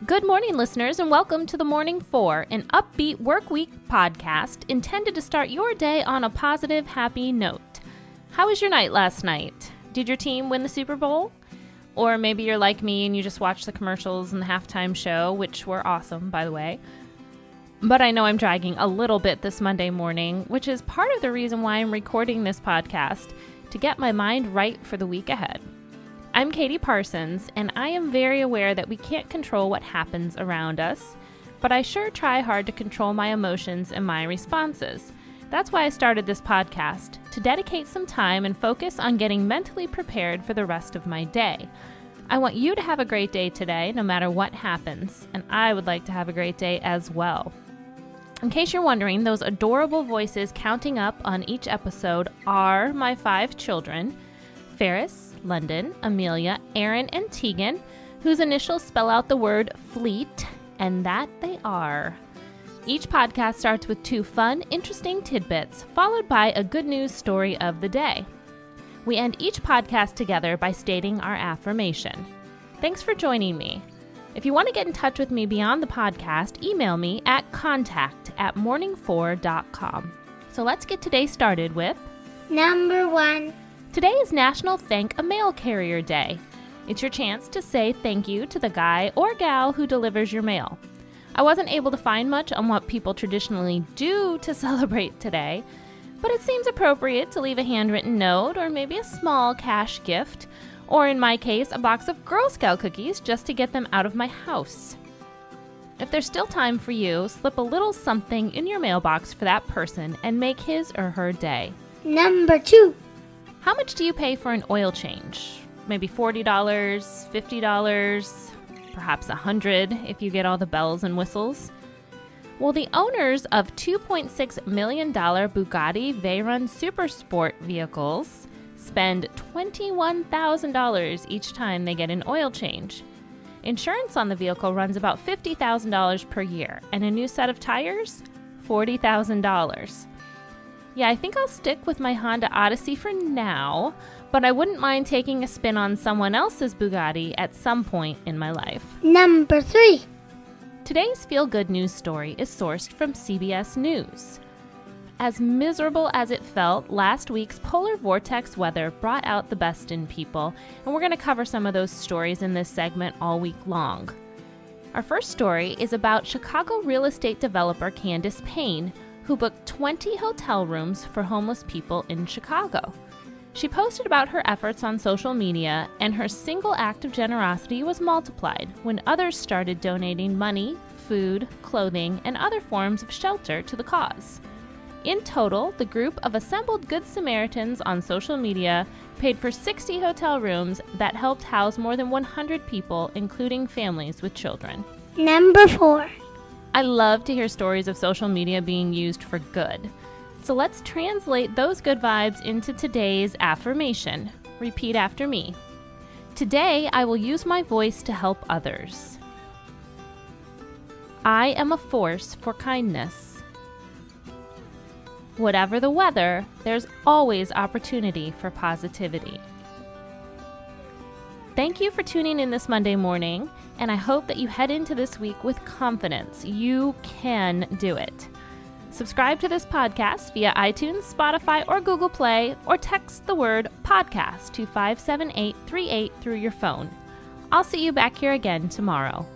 Good morning, listeners, and welcome to the Morning 4, an upbeat work week podcast intended to start your day on a positive, happy note. How was your night last night? Did your team win the Super Bowl? Or maybe you're like me and you just watched the commercials and the halftime show, which were awesome, by the way. But I know I'm dragging a little bit this Monday morning, which is part of the reason why I'm recording this podcast, to get my mind right for the week ahead. I'm Katie Parsons, and I am very aware that we can't control what happens around us, but I sure try hard to control my emotions and my responses. That's why I started this podcast, to dedicate some time and focus on getting mentally prepared for the rest of my day. I want you to have a great day today, no matter what happens, and I would like to have a great day as well. In case you're wondering, those adorable voices counting up on each episode are my 5 children, Ferris, London, Amelia, Aaron, and Tegan, whose initials spell out the word fleet, and that they are. Each podcast starts with 2 fun, interesting tidbits, followed by a good news story of the day. We end each podcast together by stating our affirmation. Thanks for joining me. If you want to get in touch with me beyond the podcast, email me at contact@morning4.com. So let's get today started with Number 1. Today is National Thank a Mail Carrier Day. It's your chance to say thank you to the guy or gal who delivers your mail. I wasn't able to find much on what people traditionally do to celebrate today, but it seems appropriate to leave a handwritten note or maybe a small cash gift, or in my case, a box of Girl Scout cookies just to get them out of my house. If there's still time for you, slip a little something in your mailbox for that person and make his or her day. Number 2. How much do you pay for an oil change? Maybe $40, $50, perhaps $100 if you get all the bells and whistles. Well, the owners of $2.6 million Bugatti Veyron Supersport vehicles spend $21,000 each time they get an oil change. Insurance on the vehicle runs about $50,000 per year, and a new set of tires, $40,000. Yeah, I think I'll stick with my Honda Odyssey for now, but I wouldn't mind taking a spin on someone else's Bugatti at some point in my life. Number 3. Today's feel-good news story is sourced from CBS News. As miserable as it felt, last week's polar vortex weather brought out the best in people, and we're going to cover some of those stories in this segment all week long. Our first story is about Chicago real estate developer Candace Payne, who booked 20 hotel rooms for homeless people in Chicago. She posted about her efforts on social media, and her single act of generosity was multiplied when others started donating money, food, clothing, and other forms of shelter to the cause. In total, the group of assembled Good Samaritans on social media paid for 60 hotel rooms that helped house more than 100 people, including families with children. Number 4. I love to hear stories of social media being used for good. So let's translate those good vibes into today's affirmation. Repeat after me. Today, I will use my voice to help others. I am a force for kindness. Whatever the weather, there's always opportunity for positivity. Thank you for tuning in this Monday morning, and I hope that you head into this week with confidence. You can do it. Subscribe to this podcast via iTunes, Spotify, or Google Play, or text the word podcast to 57838 through your phone. I'll see you back here again tomorrow.